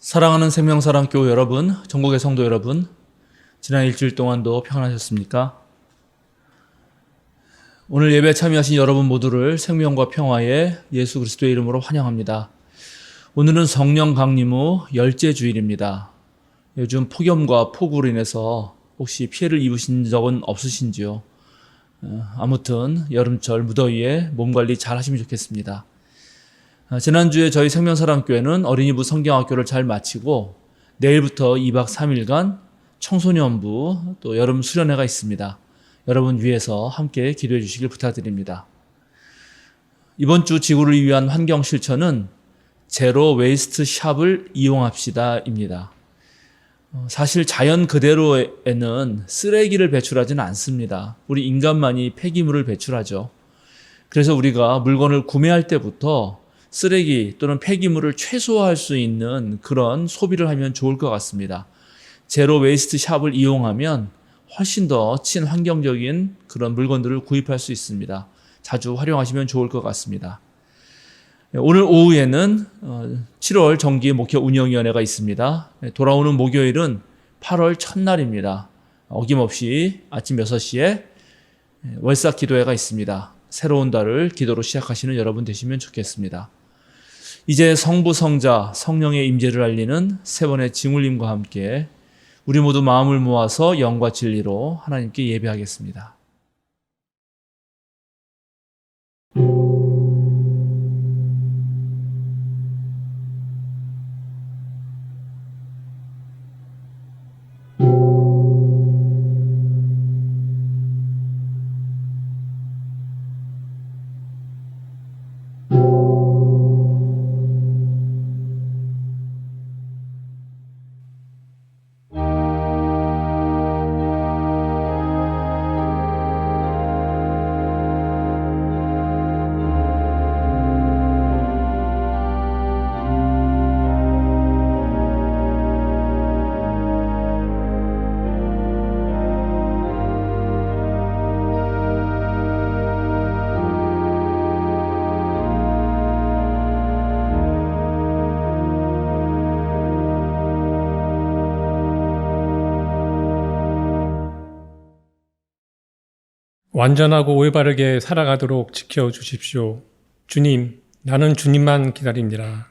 사랑하는 생명사랑교회 여러분, 전국의 성도 여러분, 지난 일주일 동안도 평안하셨습니까? 오늘 예배에 참여하신 여러분 모두를 생명과 평화의 예수 그리스도의 이름으로 환영합니다. 오늘은 성령 강림 후 열째 주일입니다. 요즘 폭염과 폭우로 인해서 혹시 피해를 입으신 적은 없으신지요? 아무튼 여름철 무더위에 몸 관리 잘 하시면 좋겠습니다. 지난주에 저희 생명사랑교회는 어린이부 성경학교를 잘 마치고 내일부터 2박 3일간 청소년부 또 여름 수련회가 있습니다. 여러분 위해서 함께 기도해 주시길 부탁드립니다. 이번 주 지구를 위한 환경 실천은 제로 웨이스트 샵을 이용합시다입니다. 사실 자연 그대로에는 쓰레기를 배출하지는 않습니다. 우리 인간만이 폐기물을 배출하죠. 그래서 우리가 물건을 구매할 때부터 쓰레기 또는 폐기물을 최소화할 수 있는 그런 소비를 하면 좋을 것 같습니다. 제로 웨이스트 샵을 이용하면 훨씬 더 친환경적인 그런 물건들을 구입할 수 있습니다. 자주 활용하시면 좋을 것 같습니다. 오늘 오후에는 7월 정기 목회 운영위원회가 있습니다. 돌아오는 목요일은 8월 첫날입니다. 어김없이 아침 6시에 월삭 기도회가 있습니다. 새로운 달을 기도로 시작하시는 여러분 되시면 좋겠습니다. 이제 성부, 성자, 성령의 임재를 알리는 세 번의 징울림과 함께 우리 모두 마음을 모아서 영과 진리로 하나님께 예배하겠습니다. 완전하고 올바르게 살아가도록 지켜주십시오. 주님, 나는 주님만 기다립니다.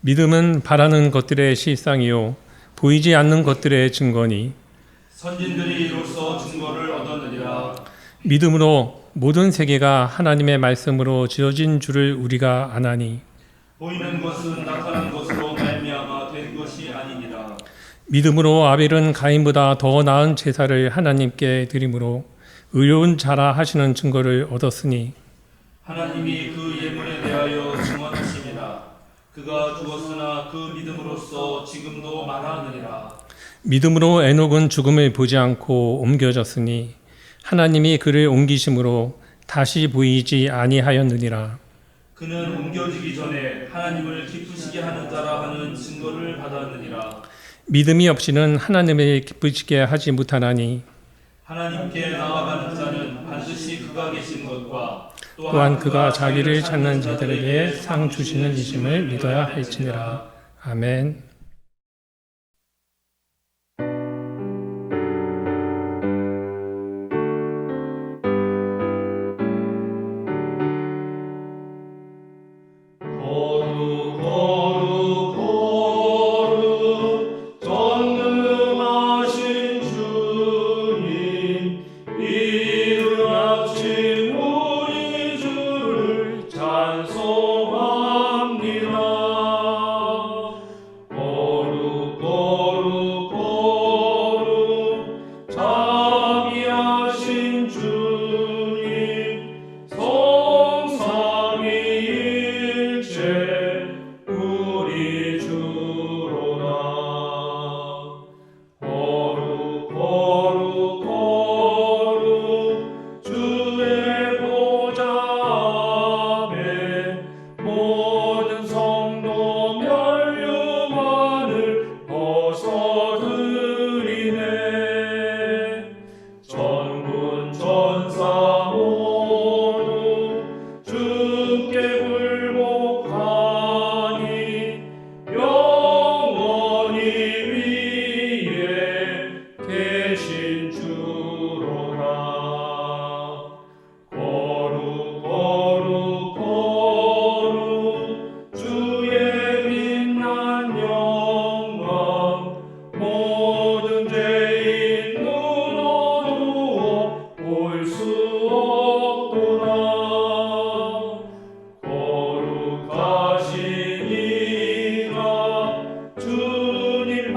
믿음은 바라는 것들의 실상이요 보이지 않는 것들의 증거니 선진들이 이로써 증거를 얻었느니라. 믿음으로 모든 세계가 하나님의 말씀으로 지어진 줄을 우리가 아나니 보이는 것은 나타난 것으로 말미암아 된 것이 아니니라. 믿음으로 아벨은 가인보다 더 나은 제사를 하나님께 드림으로 의로운 자라 하시는 증거를 얻었으니 하나님이 그 예물에 대하여 증언하심이라. 그가 죽었으나 그 믿음으로써 지금도 말하느니라. 믿음으로 에녹은 죽음을 보지 않고 옮겨졌으니 하나님이 그를 옮기심으로 다시 보이지 아니하였느니라. 그는 옮겨지기 전에 하나님을 기쁘시게 하는 자라 하는 증거를 받았느니라. 믿음이 없이는 하나님을 기쁘시게 하지 못하나니 하나님께 나아가는 자는 반드시 그가 계신 것과 또한 그가 자기를 찾는 자들에게 상 주시는 이심을 믿어야 할지니라. 아멘.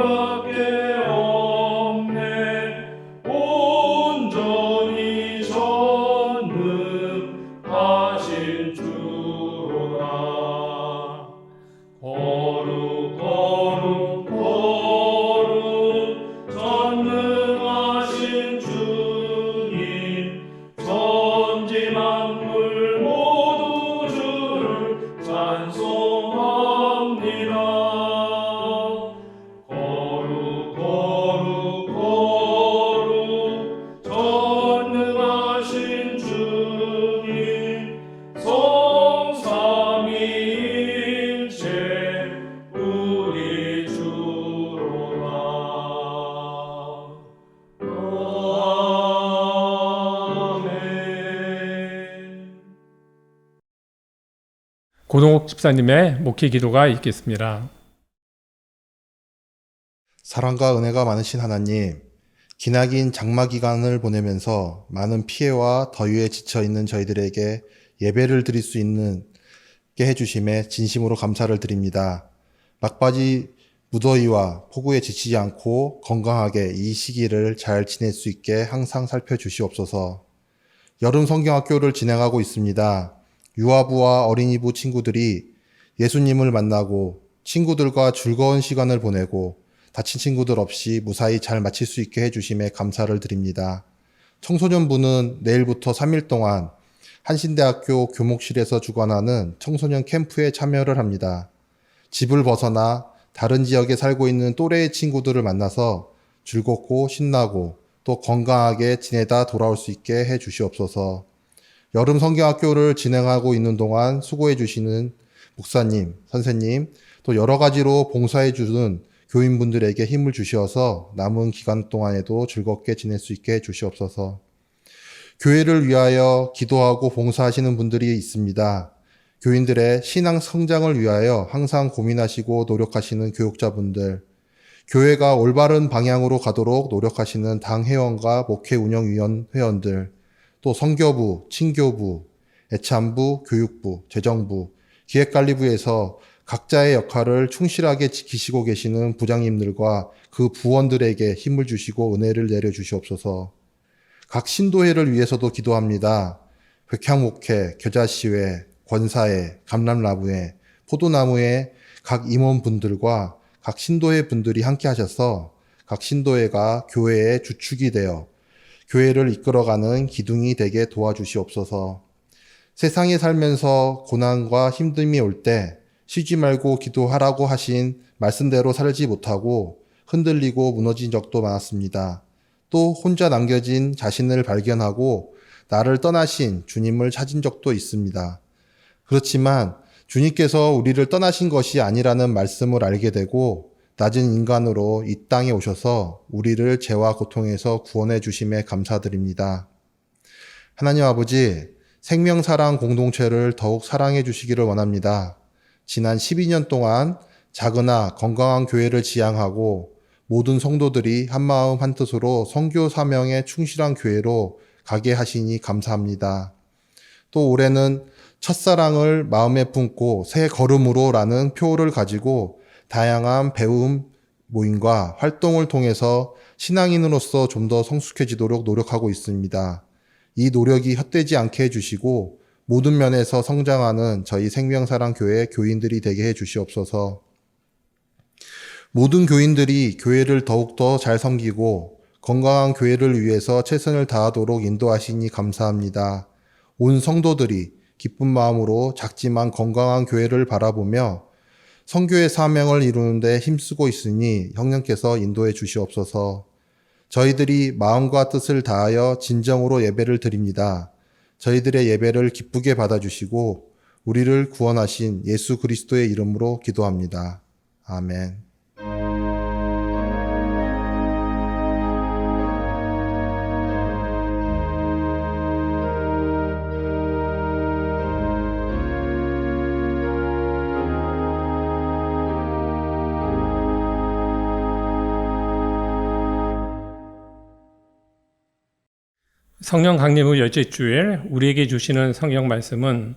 너희밖에 없네. 온전히 전능하신 주로다. 거룩 거룩 거룩 전능하신 주님, 천지 만물 모두 주를 찬송합니다. 거룩 거룩 거룩 전능하신 주님, 성삼위일체 우리 주로다. 아멘. 고동욱 집사님의 목회 기도가 있겠습니다. 사랑과 은혜가 많으신 하나님, 기나긴 장마 기간을 보내면서 많은 피해와 더위에 지쳐 있는 저희들에게 예배를 드릴 수 있는 게 해주심에 진심으로 감사를 드립니다. 막바지 무더위와 폭우에 지치지 않고 건강하게 이 시기를 잘 지낼 수 있게 항상 살펴주시옵소서. 여름 성경학교를 진행하고 있습니다. 유아부와 어린이부 친구들이 예수님을 만나고 친구들과 즐거운 시간을 보내고 다친 친구들 없이 무사히 잘 마칠 수 있게 해주심에 감사를 드립니다. 청소년부는 내일부터 3일 동안 한신대학교 교목실에서 주관하는 청소년 캠프에 참여를 합니다. 집을 벗어나 다른 지역에 살고 있는 또래의 친구들을 만나서 즐겁고 신나고 또 건강하게 지내다 돌아올 수 있게 해 주시옵소서. 여름 성경학교를 진행하고 있는 동안 수고해 주시는 목사님, 선생님, 또 여러 가지로 봉사해 주는 교인분들에게 힘을 주시어서 남은 기간 동안에도 즐겁게 지낼 수 있게 해 주시옵소서. 교회를 위하여 기도하고 봉사하시는 분들이 있습니다. 교인들의 신앙 성장을 위하여 항상 고민하시고 노력하시는 교육자분들, 교회가 올바른 방향으로 가도록 노력하시는 당 회원과 목회 운영위원 회원들, 또 선교부, 친교부, 애참부, 교육부, 재정부, 기획관리부에서 각자의 역할을 충실하게 지키시고 계시는 부장님들과 그 부원들에게 힘을 주시고 은혜를 내려주시옵소서. 각 신도회를 위해서도 기도합니다. 백향목회, 겨자시회, 권사회, 감람나무회, 포도나무회 각 임원분들과 각 신도회 분들이 함께 하셔서 각 신도회가 교회의 주축이 되어 교회를 이끌어가는 기둥이 되게 도와주시옵소서. 세상에 살면서 고난과 힘듦이 올 때 쉬지 말고 기도하라고 하신 말씀대로 살지 못하고 흔들리고 무너진 적도 많았습니다. 또 혼자 남겨진 자신을 발견하고 나를 떠나신 주님을 찾은 적도 있습니다. 그렇지만 주님께서 우리를 떠나신 것이 아니라는 말씀을 알게 되고 낮은 인간으로 이 땅에 오셔서 우리를 죄와 고통에서 구원해 주심에 감사드립니다. 하나님 아버지, 생명사랑 공동체를 더욱 사랑해 주시기를 원합니다. 지난 12년 동안 작으나 건강한 교회를 지향하고 모든 성도들이 한마음 한뜻으로 선교 사명에 충실한 교회로 가게 하시니 감사합니다. 또 올해는 첫사랑을 마음에 품고 새 걸음으로라는 표를 가지고 다양한 배움 모임과 활동을 통해서 신앙인으로서 좀 더 성숙해지도록 노력하고 있습니다. 이 노력이 헛되지 않게 해주시고 모든 면에서 성장하는 저희 생명사랑교회 교인들이 되게 해주시옵소서. 모든 교인들이 교회를 더욱더 잘 섬기고 건강한 교회를 위해서 최선을 다하도록 인도하시니 감사합니다. 온 성도들이 기쁜 마음으로 작지만 건강한 교회를 바라보며 선교의 사명을 이루는 데 힘쓰고 있으니 형님께서 인도해 주시옵소서. 저희들이 마음과 뜻을 다하여 진정으로 예배를 드립니다. 저희들의 예배를 기쁘게 받아주시고 우리를 구원하신 예수 그리스도의 이름으로 기도합니다. 아멘. 성령 강림 후 열째 주일 우리에게 주시는 성경 말씀은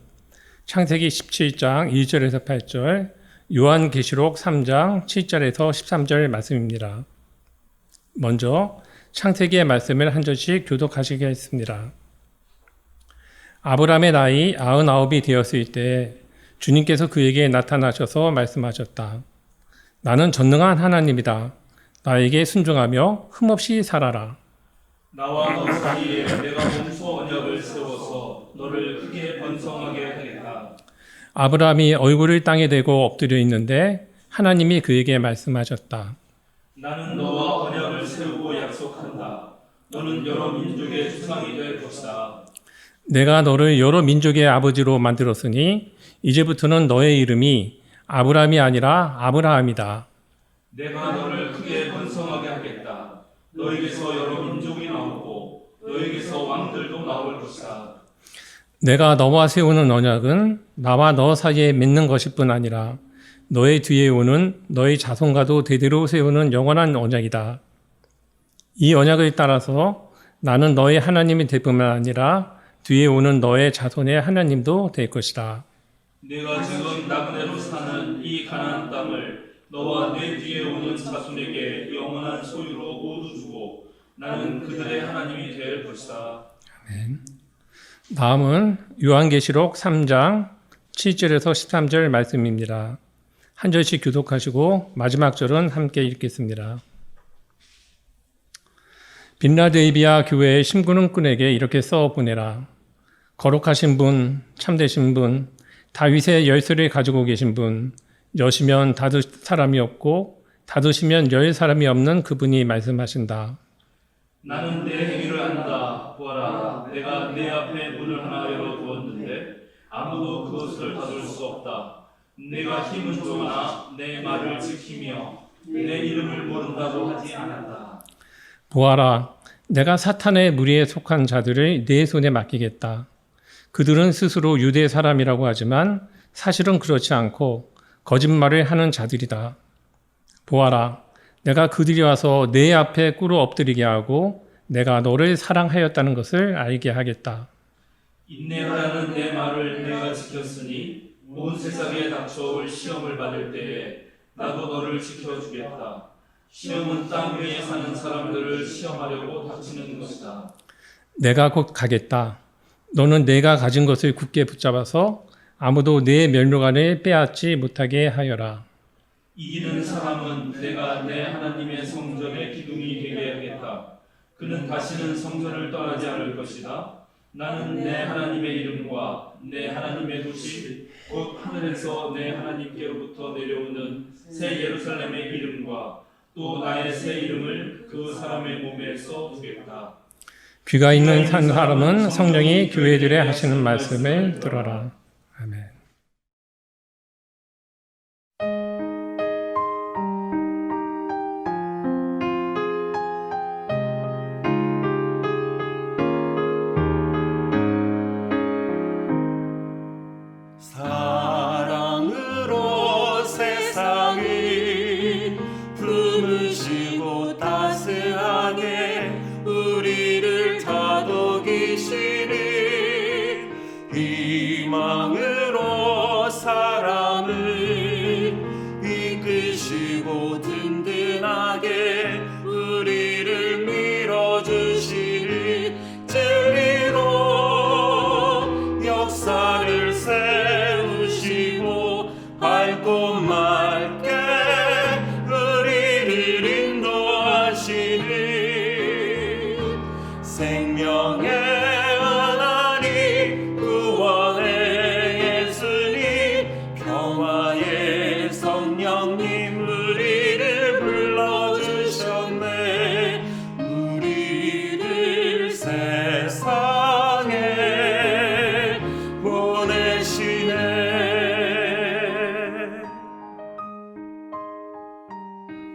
창세기 17장 1절에서 8절, 요한계시록 3장 7절에서 13절 말씀입니다. 먼저 창세기의 말씀을 한 절씩 교독하시겠습니다. 아브라함의 나이 99이 되었을 때 주님께서 그에게 나타나셔서 말씀하셨다. 나는 전능한 하나님이다. 나에게 순종하며 흠없이 살아라. 나와 너 사이에 내가 몸소 언약을 세워서 너를 크게 번성하게 하겠다. 아브라함이 얼굴을 땅에 대고 엎드려 있는데 하나님이 그에게 말씀하셨다. 나는 너와 언약을 세우고 약속한다. 너는 여러 민족의 조상이 될 것이다. 내가 너를 여러 민족의 아버지로 만들었으니 이제부터는 너의 이름이 아브라함이 아니라 아브라함이다. 내가 너를 크게 번성하게 하겠다. 너에게서 여러 민족이 나오고 너에게서 왕들도 나올 것이다. 내가 너와 세우는 언약은 나와 너 사이에 맺는 것일 뿐 아니라 너의 뒤에 오는 너의 자손과도 대대로 세우는 영원한 언약이다. 이 언약을 따라서 나는 너의 하나님이 될 뿐만 아니라 뒤에 오는 너의 자손의 하나님도 될 것이다. 내가 지금 나그네로 사는 이 가나안 땅을 너와 내 뒤에 오는 자손에게 영원한 소유로 모두 주고 나는 그들의 하나님이 될 것이다. 다음은 요한계시록 3장 7절에서 13절 말씀입니다. 한 절씩 교독하시고 마지막 절은 함께 읽겠습니다. 빌라델비아 교회의 심부름꾼에게 이렇게 써 보내라. 거룩하신 분, 참되신 분, 다윗의 열쇠를 가지고 계신 분, 여시면 닫을 사람이 없고 닫으시면 열 사람이 없는 그분이 말씀하신다. 나는 내 행위를 안다. 보아라, 내가 내 앞에 문을 하나 열어두었는데 아무도 그것을 닫을 수 없다. 내가 힘은 좋으나 내 말을 지키며 내 이름을 모른다고 하지 않았다. 보아라, 내가 사탄의 무리에 속한 자들을 내 손에 맡기겠다. 그들은 스스로 유대 사람이라고 하지만 사실은 그렇지 않고 거짓말을 하는 자들이다. 보아라, 내가 그들이 와서 내 앞에 꿇어 엎드리게 하고 내가 너를 사랑하였다는 것을 알게 하겠다. 인내하라는 내 말을 내가 지켰으니 온 세상에 닥쳐올 시험을 받을 때에 나도 너를 지켜주겠다. 시험은 땅 위에 사는 사람들을 시험하려고 닥치는 것이다. 내가 곧 가겠다. 너는 내가 가진 것을 굳게 붙잡아서 아무도 내 면류관을 빼앗지 못하게 하여라. 이기는 사람은 내가 내 하나님의 성전의 기둥이 되게 하겠다. 그는 다시는 성전을 떠나지 않을 것이다. 나는 내 하나님의 이름과 내 하나님의 도시 곧 하늘에서 내 하나님께로부터 내려오는 새 예루살렘의 이름과 또 나의 새 이름을 그 사람의 몸에 써두겠다. 귀가 있는 한 사람은 성령이 교회들에 하시는 말씀을 들어라. 아멘. 사랑으로 세상을 품으시고 따스하게 우리를 다독이시니 희망으로 사람을 이끄시고 든든하게 우리를 밀어주시니 진리로 역사를 세우시고 밝고 맑게 우리를 인도하시니 생명의 하나님 구원의 예수님 평화의 성령님 우리를 불러주셨네. 우리를 세상에 보내시네.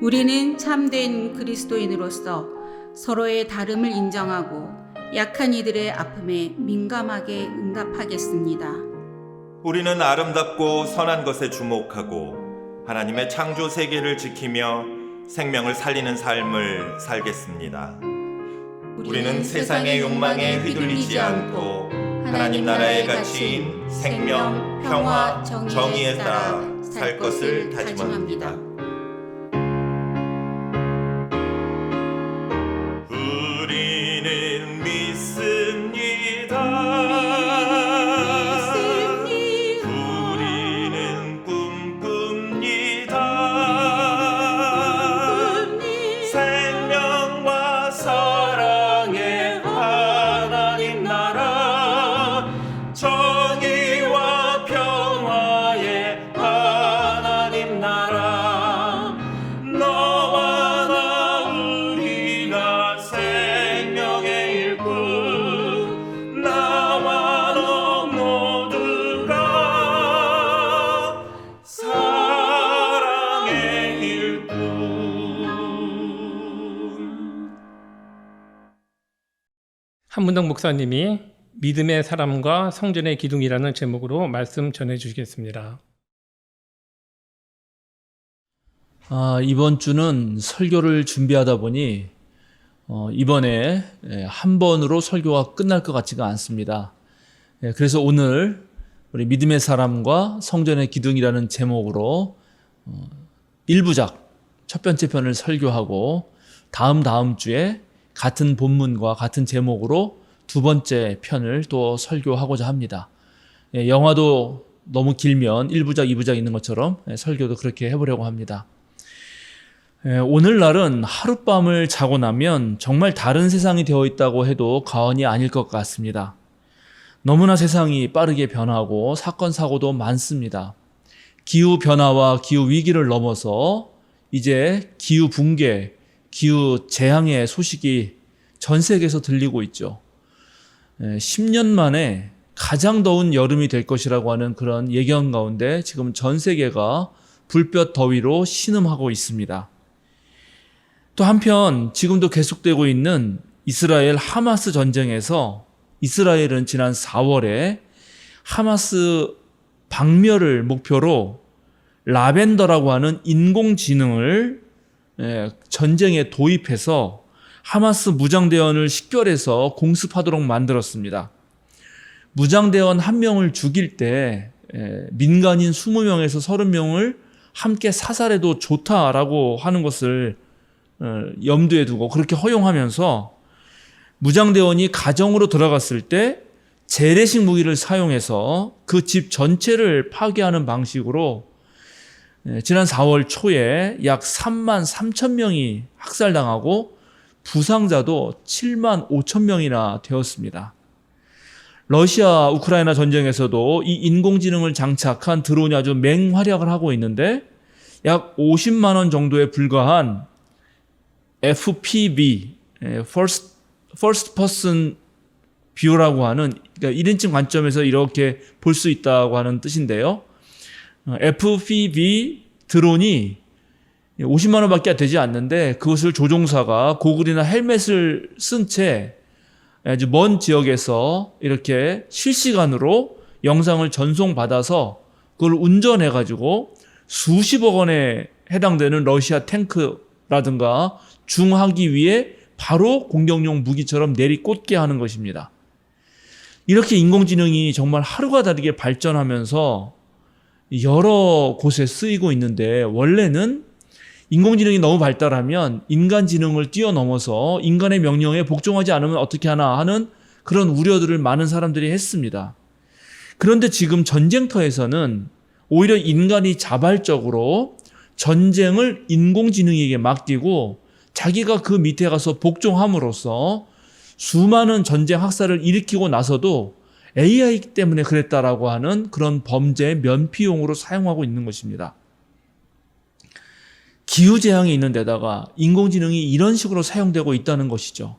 우리는 참된 그리스도인으로서 서로의 다름을 인정하고 약한 이들의 아픔에 민감하게 응답하겠습니다. 우리는 아름답고 선한 것에 주목하고 하나님의 창조 세계를 지키며 생명을 살리는 삶을 살겠습니다. 우리는 세상의 욕망에 휘둘리지 않고 하나님 나라의 가치인 생명, 평화, 정의에 따라 살 것을 다짐합니다. 우리는 믿습니다. 우리는 꿈꿉니다. 생명과 사랑의 하나님 나라, 정의와 평화의 하나님 나라, 너와 나 우리가 생명의 일꾼, 나와 너 모두가 사랑의 일꾼. 한문덕 목사님이 믿음의 사람과 성전의 기둥이라는 제목으로 말씀 전해주시겠습니다. 이번 주는 설교를 준비하다 보니 이번에 한 번으로 설교가 끝날 것 같지가 않습니다. 그래서 오늘 우리 믿음의 사람과 성전의 기둥이라는 제목으로 1부작 첫 번째 편을 설교하고 다음 주에 같은 본문과 같은 제목으로 두 번째 편을 또 설교하고자 합니다. 영화도 너무 길면 1부작, 2부작 있는 것처럼 설교도 그렇게 해보려고 합니다. 오늘날은 하룻밤을 자고 나면 정말 다른 세상이 되어 있다고 해도 과언이 아닐 것 같습니다. 너무나 세상이 빠르게 변하고 사건, 사고도 많습니다. 기후 변화와 기후 위기를 넘어서 이제 기후 붕괴, 기후 재앙의 소식이 전 세계에서 들리고 있죠. 10년 만에 가장 더운 여름이 될 것이라고 하는 그런 예견 가운데 지금 전 세계가 불볕 더위로 신음하고 있습니다. 또 한편 지금도 계속되고 있는 이스라엘 하마스 전쟁에서 이스라엘은 지난 4월에 하마스 박멸을 목표로 라벤더라고 하는 인공지능을 전쟁에 도입해서 하마스 무장대원을 식별해서 공습하도록 만들었습니다. 무장대원 한 명을 죽일 때 민간인 20명에서 30명을 함께 사살해도 좋다라고 하는 것을 염두에 두고 그렇게 허용하면서 무장대원이 가정으로 들어갔을 때 재래식 무기를 사용해서 그 집 전체를 파괴하는 방식으로 지난 4월 초에 약 3만 3천 명이 학살당하고 부상자도 7만 5천 명이나 되었습니다. 러시아 우크라이나 전쟁에서도 이 인공지능을 장착한 드론이 아주 맹활약을 하고 있는데 약 50만 원 정도에 불과한 FPV, First Person View라고 하는, 그러니까 1인칭 관점에서 이렇게 볼 수 있다고 하는 뜻인데요. FPV 드론이 50만 원밖에 되지 않는데 그것을 조종사가 고글이나 헬멧을 쓴 채 아주 먼 지역에서 이렇게 실시간으로 영상을 전송받아서 그걸 운전해가지고 수십억 원에 해당되는 러시아 탱크라든가 중하기 위해 바로 공격용 무기처럼 내리꽂게 하는 것입니다. 이렇게 인공지능이 정말 하루가 다르게 발전하면서 여러 곳에 쓰이고 있는데 원래는 인공지능이 너무 발달하면 인간 지능을 뛰어넘어서 인간의 명령에 복종하지 않으면 어떻게 하나 하는 그런 우려들을 많은 사람들이 했습니다. 그런데 지금 전쟁터에서는 오히려 인간이 자발적으로 전쟁을 인공지능에게 맡기고 자기가 그 밑에 가서 복종함으로써 수많은 전쟁 학살을 일으키고 나서도 AI 때문에 그랬다라고 하는 그런 범죄의 면피용으로 사용하고 있는 것입니다. 기후재앙이 있는 데다가 인공지능이 이런 식으로 사용되고 있다는 것이죠.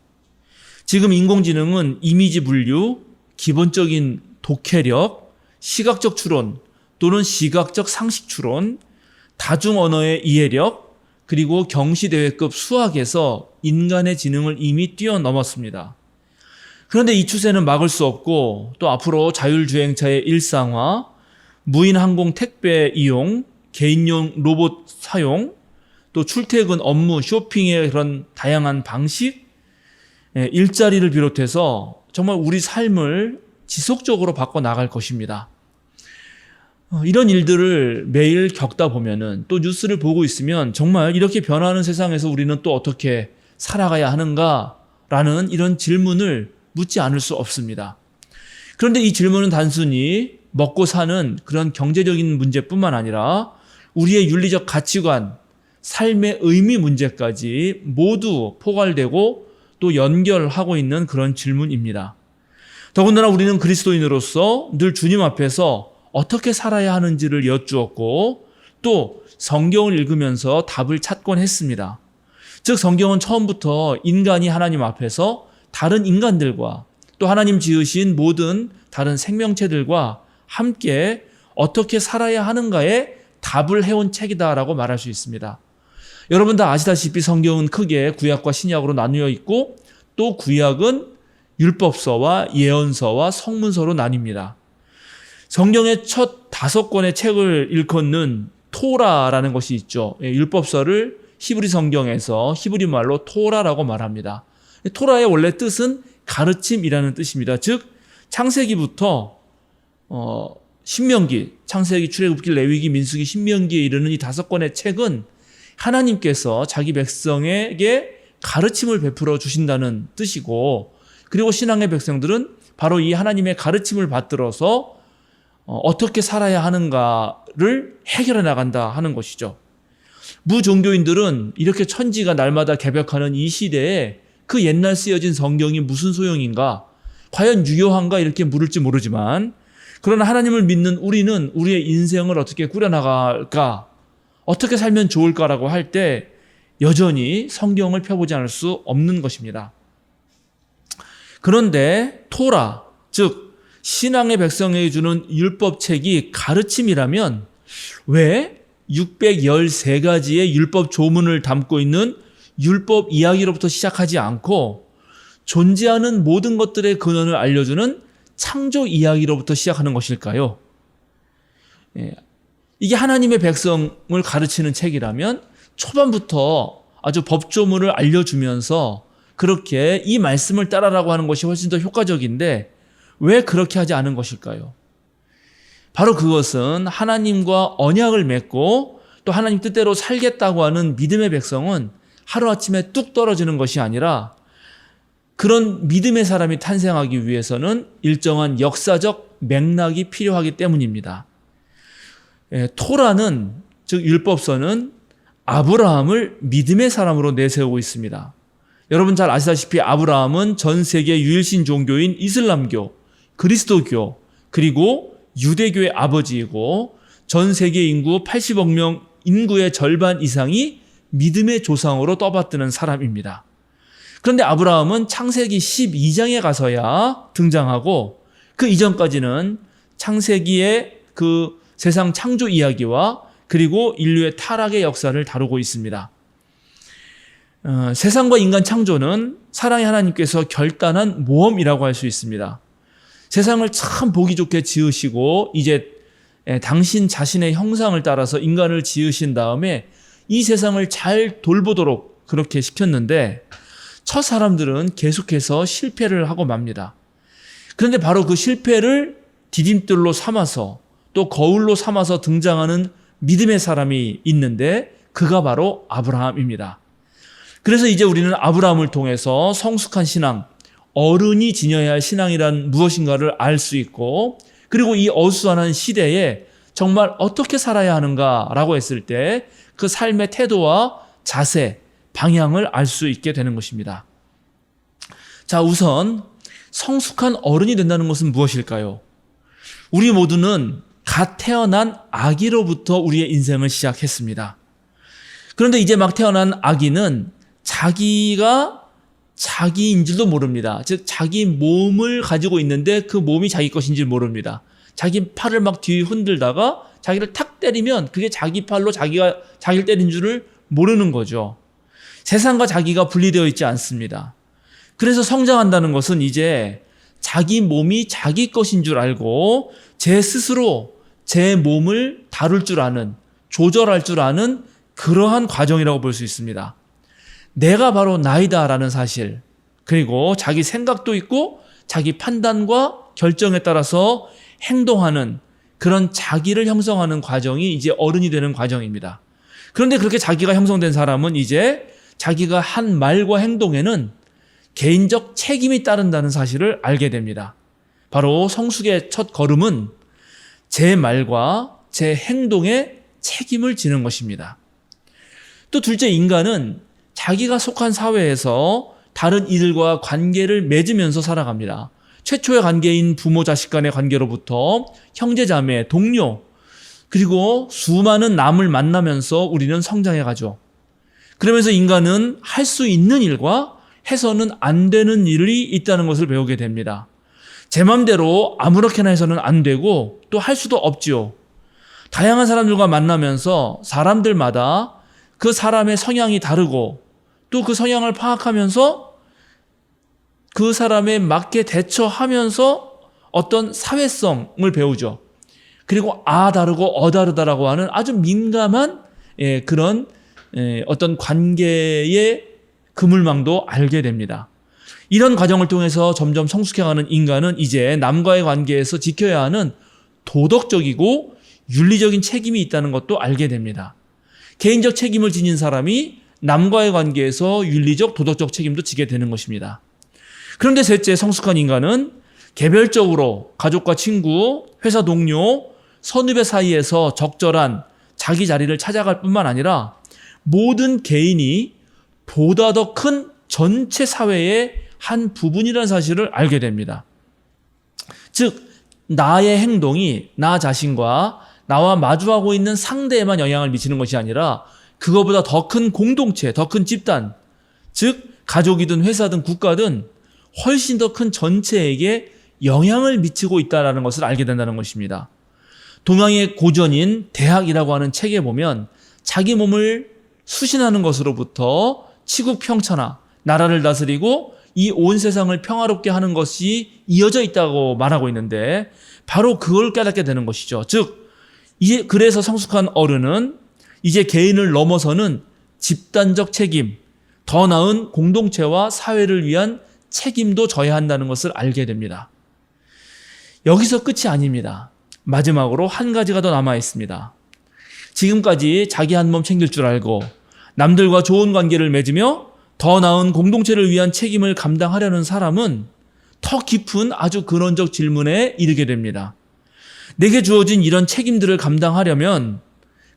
지금 인공지능은 이미지 분류, 기본적인 독해력, 시각적 추론 또는 시각적 상식 추론, 다중언어의 이해력, 그리고 경시대회급 수학에서 인간의 지능을 이미 뛰어넘었습니다. 그런데 이 추세는 막을 수 없고 또 앞으로 자율주행차의 일상화, 무인 항공 택배 이용, 개인용 로봇 사용, 또 출퇴근 업무, 쇼핑의 그런 다양한 방식, 일자리를 비롯해서 정말 우리 삶을 지속적으로 바꿔 나갈 것입니다. 이런 일들을 매일 겪다 보면은 또 뉴스를 보고 있으면 정말 이렇게 변하는 세상에서 우리는 또 어떻게 살아가야 하는가라는 이런 질문을 묻지 않을 수 없습니다. 그런데 이 질문은 단순히 먹고 사는 그런 경제적인 문제뿐만 아니라 우리의 윤리적 가치관, 삶의 의미 문제까지 모두 포괄되고 또 연결하고 있는 그런 질문입니다. 더군다나 우리는 그리스도인으로서 늘 주님 앞에서 어떻게 살아야 하는지를 여쭈었고 또 성경을 읽으면서 답을 찾곤 했습니다. 즉 성경은 처음부터 인간이 하나님 앞에서 다른 인간들과 또 하나님 지으신 모든 다른 생명체들과 함께 어떻게 살아야 하는가에 답을 해온 책이다라고 말할 수 있습니다. 여러분 다 아시다시피 성경은 크게 구약과 신약으로 나누어 있고 또 구약은 율법서와 예언서와 성문서로 나뉩니다. 성경의 첫 5권의 책을 일컫는 토라라는 것이 있죠. 율법서를 히브리 성경에서 히브리 말로 토라라고 말합니다. 토라의 원래 뜻은 가르침이라는 뜻입니다. 즉 창세기부터 신명기, 창세기, 출애굽기, 레위기, 민수기, 신명기에 이르는 이 5권의 책은 하나님께서 자기 백성에게 가르침을 베풀어 주신다는 뜻이고, 그리고 신앙의 백성들은 바로 이 하나님의 가르침을 받들어서 어떻게 살아야 하는가를 해결해 나간다 하는 것이죠. 무종교인들은 이렇게 천지가 날마다 개벽하는 이 시대에 그 옛날 쓰여진 성경이 무슨 소용인가, 과연 유효한가 이렇게 물을지 모르지만, 그러나 하나님을 믿는 우리는 우리의 인생을 어떻게 꾸려나갈까, 어떻게 살면 좋을까라고 할 때 여전히 성경을 펴보지 않을 수 없는 것입니다. 그런데 토라, 즉 신앙의 백성에게 주는 율법책이 가르침이라면 왜 613가지의 율법 조문을 담고 있는 율법 이야기로부터 시작하지 않고 존재하는 모든 것들의 근원을 알려주는 창조 이야기로부터 시작하는 것일까요? 이게 하나님의 백성을 가르치는 책이라면 초반부터 아주 법조문을 알려주면서 그렇게 이 말씀을 따라라고 하는 것이 훨씬 더 효과적인데 왜 그렇게 하지 않은 것일까요? 바로 그것은 하나님과 언약을 맺고 또 하나님 뜻대로 살겠다고 하는 믿음의 백성은 하루아침에 뚝 떨어지는 것이 아니라 그런 믿음의 사람이 탄생하기 위해서는 일정한 역사적 맥락이 필요하기 때문입니다. 토라는, 즉 율법서는 아브라함을 믿음의 사람으로 내세우고 있습니다. 여러분 잘 아시다시피 아브라함은 전 세계 유일신 종교인 이슬람교, 그리스도교, 그리고 유대교의 아버지이고 전 세계 인구 80억 명 인구의 절반 이상이 믿음의 조상으로 떠받드는 사람입니다. 그런데 아브라함은 창세기 12장에 가서야 등장하고 그 이전까지는 창세기의 그 세상 창조 이야기와 그리고 인류의 타락의 역사를 다루고 있습니다. 세상과 인간 창조는 사랑의 하나님께서 결단한 모험이라고 할 수 있습니다. 세상을 참 보기 좋게 지으시고 이제 당신 자신의 형상을 따라서 인간을 지으신 다음에 이 세상을 잘 돌보도록 그렇게 시켰는데 첫 사람들은 계속해서 실패를 하고 맙니다. 그런데 바로 그 실패를 디딤돌로 삼아서 또 거울로 삼아서 등장하는 믿음의 사람이 있는데 그가 바로 아브라함입니다. 그래서 이제 우리는 아브라함을 통해서 성숙한 신앙, 어른이 지녀야 할 신앙이란 무엇인가를 알 수 있고, 그리고 이 어수선한 시대에 정말 어떻게 살아야 하는가라고 했을 때 그 삶의 태도와 자세, 방향을 알 수 있게 되는 것입니다. 자, 우선 성숙한 어른이 된다는 것은 무엇일까요? 우리 모두는 갓 태어난 아기로부터 우리의 인생을 시작했습니다. 그런데 이제 막 태어난 아기는 자기가 자기인 줄도 모릅니다. 즉 자기 몸을 가지고 있는데 그 몸이 자기 것인 줄 모릅니다. 자기 팔을 막 뒤 흔들다가 자기를 탁 때리면 그게 자기 팔로 자기가 자기를 때린 줄을 모르는 거죠. 세상과 자기가 분리되어 있지 않습니다. 그래서 성장한다는 것은 이제 자기 몸이 자기 것인 줄 알고 제 스스로 제 몸을 다룰 줄 아는, 조절할 줄 아는 그러한 과정이라고 볼 수 있습니다. 내가 바로 나이다라는 사실, 그리고 자기 생각도 있고 자기 판단과 결정에 따라서 행동하는 그런 자기를 형성하는 과정이 이제 어른이 되는 과정입니다. 그런데 그렇게 자기가 형성된 사람은 이제 자기가 한 말과 행동에는 개인적 책임이 따른다는 사실을 알게 됩니다. 바로 성숙의 첫 걸음은 제 말과 제 행동에 책임을 지는 것입니다. 또 둘째, 인간은 자기가 속한 사회에서 다른 이들과 관계를 맺으면서 살아갑니다. 최초의 관계인 부모 자식 간의 관계로부터 형제 자매, 동료, 그리고 수많은 남을 만나면서 우리는 성장해 가죠. 그러면서 인간은 할 수 있는 일과 해서는 안 되는 일이 있다는 것을 배우게 됩니다. 제 맘대로 아무렇게나 해서는 안 되고 또 할 수도 없지요. 다양한 사람들과 만나면서 사람들마다 그 사람의 성향이 다르고 또 그 성향을 파악하면서 그 사람에 맞게 대처하면서 어떤 사회성을 배우죠. 그리고 다르고 다르다라고 하는 아주 민감한 그런 어떤 관계의 그물망도 알게 됩니다. 이런 과정을 통해서 점점 성숙해가는 인간은 이제 남과의 관계에서 지켜야 하는 도덕적이고 윤리적인 책임이 있다는 것도 알게 됩니다. 개인적 책임을 지닌 사람이 남과의 관계에서 윤리적, 도덕적 책임도 지게 되는 것입니다. 그런데 셋째, 성숙한 인간은 개별적으로 가족과 친구, 회사 동료, 선후배 사이에서 적절한 자기 자리를 찾아갈 뿐만 아니라 모든 개인이 보다 더 큰 전체 사회의 한 부분이라는 사실을 알게 됩니다. 즉, 나의 행동이 나 자신과 나와 마주하고 있는 상대에만 영향을 미치는 것이 아니라 그거보다 더 큰 공동체, 더 큰 집단, 즉 가족이든 회사든 국가든 훨씬 더 큰 전체에게 영향을 미치고 있다는 것을 알게 된다는 것입니다. 동양의 고전인 대학이라고 하는 책에 보면 자기 몸을 수신하는 것으로부터 치국 평천하, 나라를 다스리고 이 온 세상을 평화롭게 하는 것이 이어져 있다고 말하고 있는데 바로 그걸 깨닫게 되는 것이죠. 즉, 그래서 성숙한 어른은 이제 개인을 넘어서는 집단적 책임, 더 나은 공동체와 사회를 위한 책임도 져야 한다는 것을 알게 됩니다. 여기서 끝이 아닙니다. 마지막으로 한 가지가 더 남아 있습니다. 지금까지 자기 한 몸 챙길 줄 알고 남들과 좋은 관계를 맺으며 더 나은 공동체를 위한 책임을 감당하려는 사람은 더 깊은 아주 근원적 질문에 이르게 됩니다. 내게 주어진 이런 책임들을 감당하려면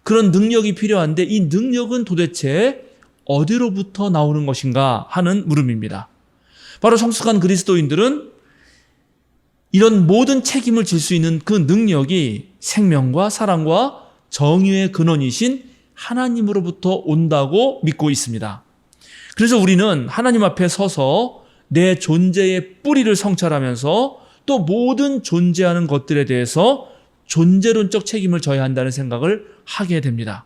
그런 능력이 필요한데 이 능력은 도대체 어디로부터 나오는 것인가 하는 물음입니다. 바로 성숙한 그리스도인들은 이런 모든 책임을 질 수 있는 그 능력이 생명과 사랑과 정의의 근원이신 하나님으로부터 온다고 믿고 있습니다. 그래서 우리는 하나님 앞에 서서 내 존재의 뿌리를 성찰하면서 또 모든 존재하는 것들에 대해서 존재론적 책임을 져야 한다는 생각을 하게 됩니다.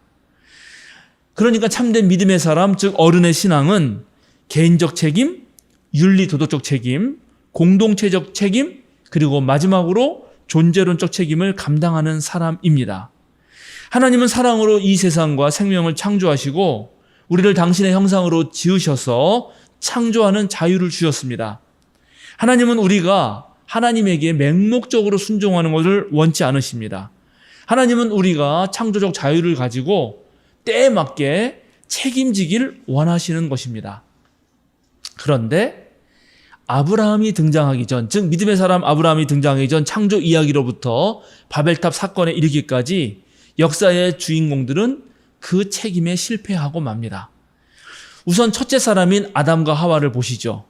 그러니까 참된 믿음의 사람, 즉 어른의 신앙은 개인적 책임, 윤리 도덕적 책임, 공동체적 책임, 그리고 마지막으로 존재론적 책임을 감당하는 사람입니다. 하나님은 사랑으로 이 세상과 생명을 창조하시고 우리를 당신의 형상으로 지으셔서 창조하는 자유를 주셨습니다. 하나님은 우리가 하나님에게 맹목적으로 순종하는 것을 원치 않으십니다. 하나님은 우리가 창조적 자유를 가지고 때에 맞게 책임지길 원하시는 것입니다. 그런데 아브라함이 등장하기 전, 즉 믿음의 사람 아브라함이 등장하기 전 창조 이야기로부터 바벨탑 사건에 이르기까지 역사의 주인공들은 그 책임에 실패하고 맙니다. 우선 첫째 사람인 아담과 하와를 보시죠.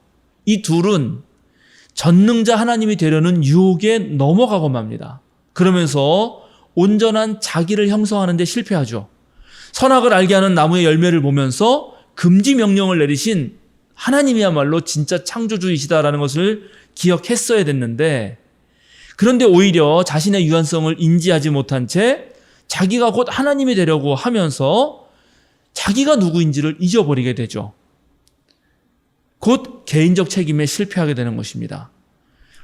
이 둘은 전능자 하나님이 되려는 유혹에 넘어가고 맙니다. 그러면서 온전한 자기를 형성하는 데 실패하죠. 선악을 알게 하는 나무의 열매를 보면서 금지 명령을 내리신 하나님이야말로 진짜 창조주이시다라는 것을 기억했어야 됐는데, 그런데 오히려 자신의 유한성을 인지하지 못한 채 자기가 곧 하나님이 되려고 하면서 자기가 누구인지를 잊어버리게 되죠. 곧 개인적 책임에 실패하게 되는 것입니다.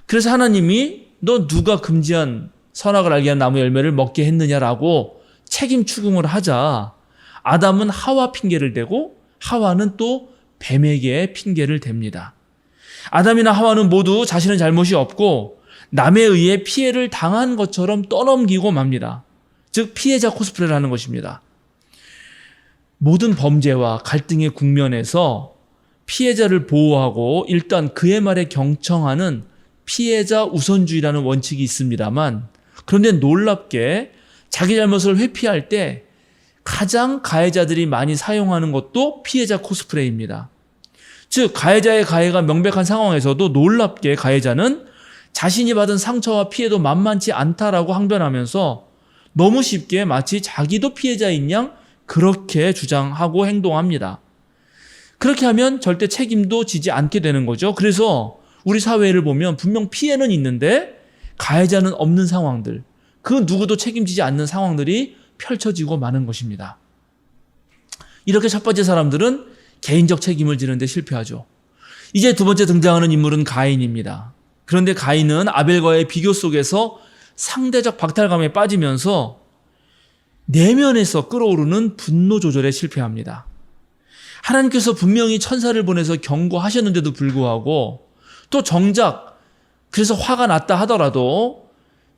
그래서 하나님이 너 누가 금지한 선악을 알게 한 나무 열매를 먹게 했느냐라고 책임 추궁을 하자 아담은 하와 핑계를 대고 하와는 또 뱀에게 핑계를 댑니다. 아담이나 하와는 모두 자신은 잘못이 없고 남에 의해 피해를 당한 것처럼 떠넘기고 맙니다. 즉 피해자 코스프레를 하는 것입니다. 모든 범죄와 갈등의 국면에서 피해자를 보호하고 일단 그의 말에 경청하는 피해자 우선주의라는 원칙이 있습니다만, 그런데 놀랍게 자기 잘못을 회피할 때 가장 가해자들이 많이 사용하는 것도 피해자 코스프레입니다. 즉 가해자의 가해가 명백한 상황에서도 놀랍게 가해자는 자신이 받은 상처와 피해도 만만치 않다라고 항변하면서 너무 쉽게 마치 자기도 피해자인 양 그렇게 주장하고 행동합니다. 그렇게 하면 절대 책임도 지지 않게 되는 거죠. 그래서 우리 사회를 보면 분명 피해는 있는데 가해자는 없는 상황들, 그 누구도 책임지지 않는 상황들이 펼쳐지고 마는 것입니다. 이렇게 첫 번째 사람들은 개인적 책임을 지는데 실패하죠. 이제 두 번째 등장하는 인물은 가인입니다. 그런데 가인은 아벨과의 비교 속에서 상대적 박탈감에 빠지면서 내면에서 끓어오르는 분노 조절에 실패합니다. 하나님께서 분명히 천사를 보내서 경고하셨는데도 불구하고 또 정작 그래서 화가 났다 하더라도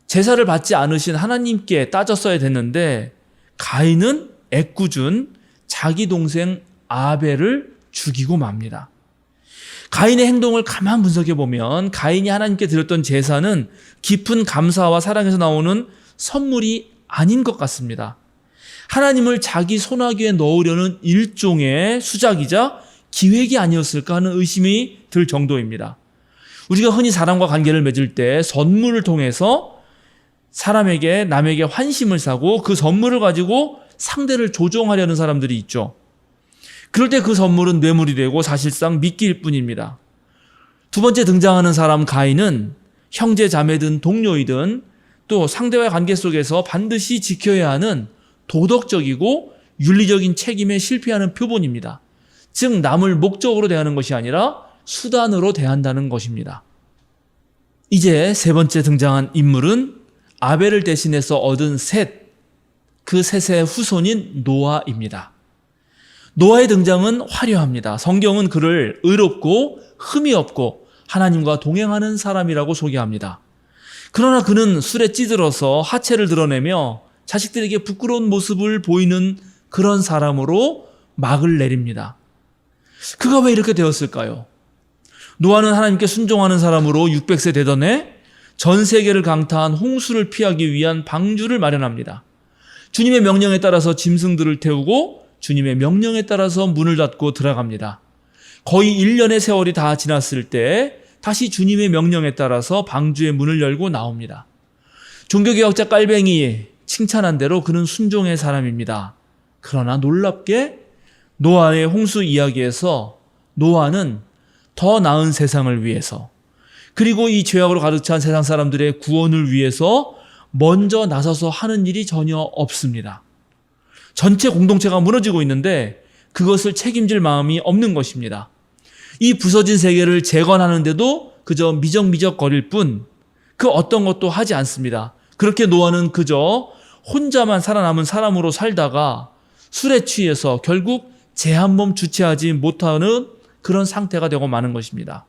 제사를 받지 않으신 하나님께 따졌어야 됐는데 가인은 애꿎은 자기 동생 아벨을 죽이고 맙니다. 가인의 행동을 가만 분석해 보면 가인이 하나님께 드렸던 제사는 깊은 감사와 사랑에서 나오는 선물이 아닌 것 같습니다. 하나님을 자기 손아귀에 넣으려는 일종의 수작이자 기획이 아니었을까 하는 의심이 들 정도입니다. 우리가 흔히 사람과 관계를 맺을 때 선물을 통해서 사람에게 남에게 환심을 사고 그 선물을 가지고 상대를 조종하려는 사람들이 있죠. 그럴 때 그 선물은 뇌물이 되고 사실상 미끼일 뿐입니다. 두 번째 등장하는 사람 가인은 형제 자매든 동료이든 또 상대와의 관계 속에서 반드시 지켜야 하는 도덕적이고 윤리적인 책임에 실패하는 표본입니다. 즉 남을 목적으로 대하는 것이 아니라 수단으로 대한다는 것입니다. 이제 세 번째 등장한 인물은 아벨을 대신해서 얻은 셋, 그 셋의 후손인 노아입니다. 노아의 등장은 화려합니다. 성경은 그를 의롭고 흠이 없고 하나님과 동행하는 사람이라고 소개합니다. 그러나 그는 술에 찌들어서 하체를 드러내며 자식들에게 부끄러운 모습을 보이는 그런 사람으로 막을 내립니다. 그가 왜 이렇게 되었을까요? 노아는 하나님께 순종하는 사람으로 600세 되던 해 전 세계를 강타한 홍수를 피하기 위한 방주를 마련합니다. 주님의 명령에 따라서 짐승들을 태우고 주님의 명령에 따라서 문을 닫고 들어갑니다. 거의 1년의 세월이 다 지났을 때 다시 주님의 명령에 따라서 방주의 문을 열고 나옵니다. 종교개혁자 깔뱅이 칭찬한 대로 그는 순종의 사람입니다. 그러나 놀랍게 노아의 홍수 이야기에서 노아는 더 나은 세상을 위해서 그리고 이 죄악으로 가득 찬 세상 사람들의 구원을 위해서 먼저 나서서 하는 일이 전혀 없습니다. 전체 공동체가 무너지고 있는데 그것을 책임질 마음이 없는 것입니다. 이 부서진 세계를 재건하는데도 그저 미적미적거릴 뿐 그 어떤 것도 하지 않습니다. 그렇게 노아는 그저 혼자만 살아남은 사람으로 살다가 술에 취해서 결국 제 한 몸 주체하지 못하는 그런 상태가 되고 마는 것입니다.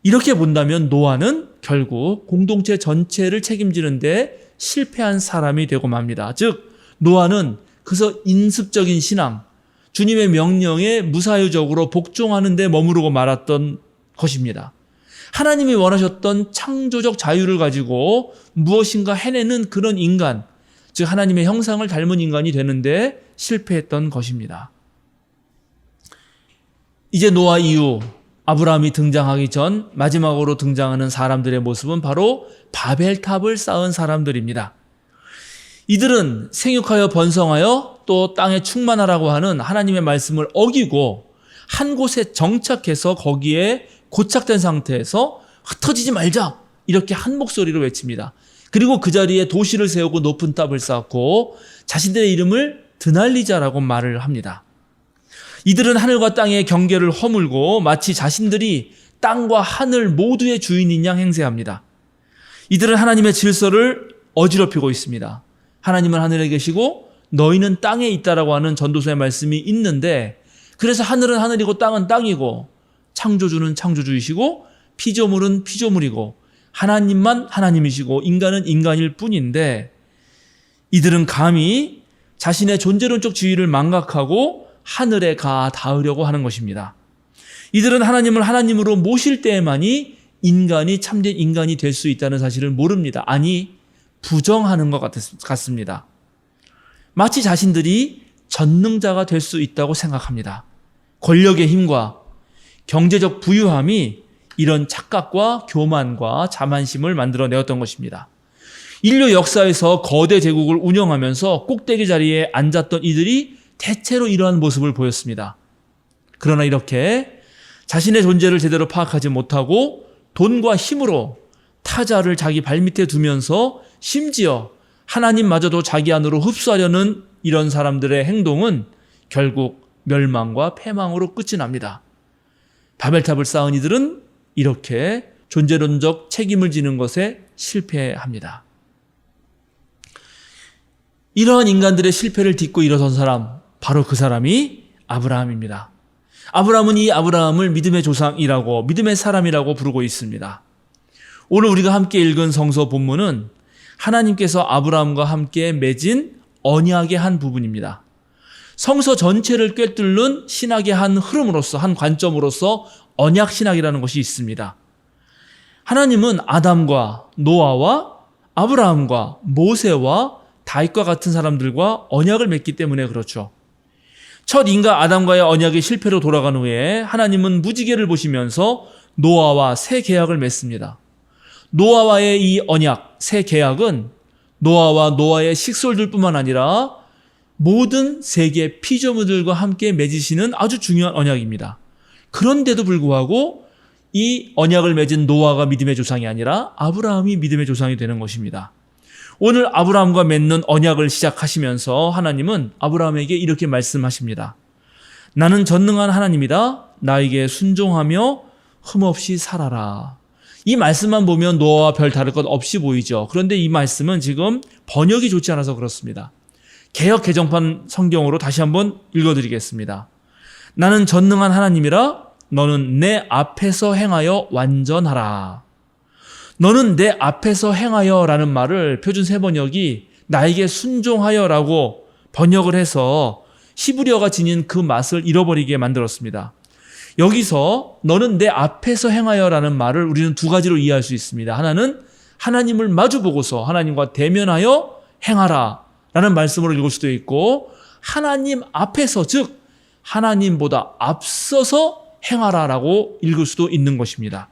이렇게 본다면 노아는 결국 공동체 전체를 책임지는데 실패한 사람이 되고 맙니다. 즉 노아는 그저 인습적인 신앙, 주님의 명령에 무사유적으로 복종하는 데 머무르고 말았던 것입니다. 하나님이 원하셨던 창조적 자유를 가지고 무엇인가 해내는 그런 인간, 즉 하나님의 형상을 닮은 인간이 되는데 실패했던 것입니다. 이제 노아 이후 아브라함이 등장하기 전 마지막으로 등장하는 사람들의 모습은 바로 바벨탑을 쌓은 사람들입니다. 이들은 생육하여 번성하여 또 땅에 충만하라고 하는 하나님의 말씀을 어기고 한 곳에 정착해서 거기에 고착된 상태에서 흩어지지 말자 이렇게 한 목소리로 외칩니다. 그리고 그 자리에 도시를 세우고 높은 탑을 쌓고 자신들의 이름을 드날리자라고 말을 합니다. 이들은 하늘과 땅의 경계를 허물고 마치 자신들이 땅과 하늘 모두의 주인인 양 행세합니다. 이들은 하나님의 질서를 어지럽히고 있습니다. 하나님은 하늘에 계시고 너희는 땅에 있다라고 하는 전도서의 말씀이 있는데 그래서 하늘은 하늘이고 땅은 땅이고 창조주는 창조주이시고 피조물은 피조물이고 하나님만 하나님이시고 인간은 인간일 뿐인데 이들은 감히 자신의 존재론적 지위를 망각하고 하늘에 가 닿으려고 하는 것입니다. 이들은 하나님을 하나님으로 모실 때에만이 인간이 참된 인간이 될 수 있다는 사실을 모릅니다. 아니, 부정하는 것 같습니다. 마치 자신들이 전능자가 될 수 있다고 생각합니다. 권력의 힘과 경제적 부유함이 이런 착각과 교만과 자만심을 만들어내었던 것입니다. 인류 역사에서 거대 제국을 운영하면서 꼭대기 자리에 앉았던 이들이 대체로 이러한 모습을 보였습니다. 그러나 이렇게 자신의 존재를 제대로 파악하지 못하고 돈과 힘으로 타자를 자기 발밑에 두면서 심지어 하나님마저도 자기 안으로 흡수하려는 이런 사람들의 행동은 결국 멸망과 패망으로 끝이 납니다. 바벨탑을 쌓은 이들은 이렇게 존재론적 책임을 지는 것에 실패합니다. 이러한 인간들의 실패를 딛고 일어선 사람, 바로 그 사람이 아브라함입니다. 아브라함은 이 아브라함을 믿음의 조상이라고, 믿음의 사람이라고 부르고 있습니다. 오늘 우리가 함께 읽은 성서 본문은 하나님께서 아브라함과 함께 맺은 언약의 한 부분입니다. 성서 전체를 꿰뚫는 신학의 한 흐름으로서, 한 관점으로서 언약 신학이라는 것이 있습니다. 하나님은 아담과 노아와 아브라함과 모세와 다윗과 같은 사람들과 언약을 맺기 때문에 그렇죠. 첫 인간 아담과의 언약이 실패로 돌아간 후에 하나님은 무지개를 보시면서 노아와 새 계약을 맺습니다. 노아와의 이 언약, 새 계약은 노아와 노아의 식솔들뿐만 아니라 모든 세계 피조물들과 함께 맺으시는 아주 중요한 언약입니다. 그런데도 불구하고 이 언약을 맺은 노아가 믿음의 조상이 아니라 아브라함이 믿음의 조상이 되는 것입니다. 오늘 아브라함과 맺는 언약을 시작하시면서 하나님은 아브라함에게 이렇게 말씀하십니다. 나는 전능한 하나님이다. 나에게 순종하며 흠없이 살아라. 이 말씀만 보면 노아와 별 다를 것 없이 보이죠. 그런데 이 말씀은 지금 번역이 좋지 않아서 그렇습니다. 개역 개정판 성경으로 다시 한번 읽어드리겠습니다. 나는 전능한 하나님이라. 너는 내 앞에서 행하여 완전하라. 너는 내 앞에서 행하여 라는 말을 표준 세번역이 나에게 순종하여 라고 번역을 해서 히브리어가 지닌 그 맛을 잃어버리게 만들었습니다. 여기서 너는 내 앞에서 행하여 라는 말을 우리는 두 가지로 이해할 수 있습니다. 하나는 하나님을 마주보고서 하나님과 대면하여 행하라 라는 말씀으로 읽을 수도 있고, 하나님 앞에서, 즉 하나님보다 앞서서 행하라 라고 읽을 수도 있는 것입니다.